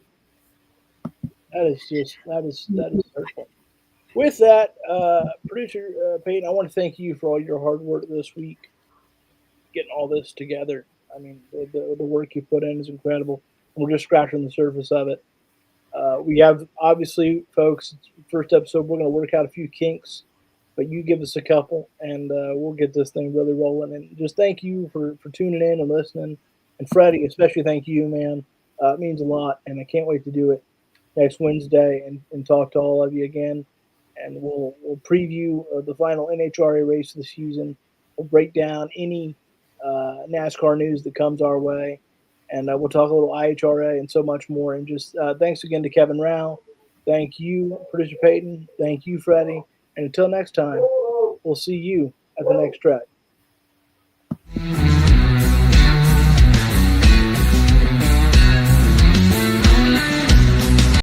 That is hurtful. With that, producer Peyton, I want to thank you for all your hard work this week, getting all this together. I mean, the work you put in is incredible. We're just scratching the surface of it. We have, obviously, folks, it's the first episode. We're going to work out a few kinks, but you give us a couple, and we'll get this thing really rolling. And just thank you for tuning in and listening. And Freddie, especially thank you, man. It means a lot, and I can't wait to do it next Wednesday and talk to all of you again. And we'll preview the final NHRA race of the season. We'll break down any NASCAR news that comes our way, and we'll talk a little IHRA and so much more. And just thanks again to Kevin Rao. Thank you, producer Peyton. Thank you, Freddie. And until next time, we'll see you at the next track.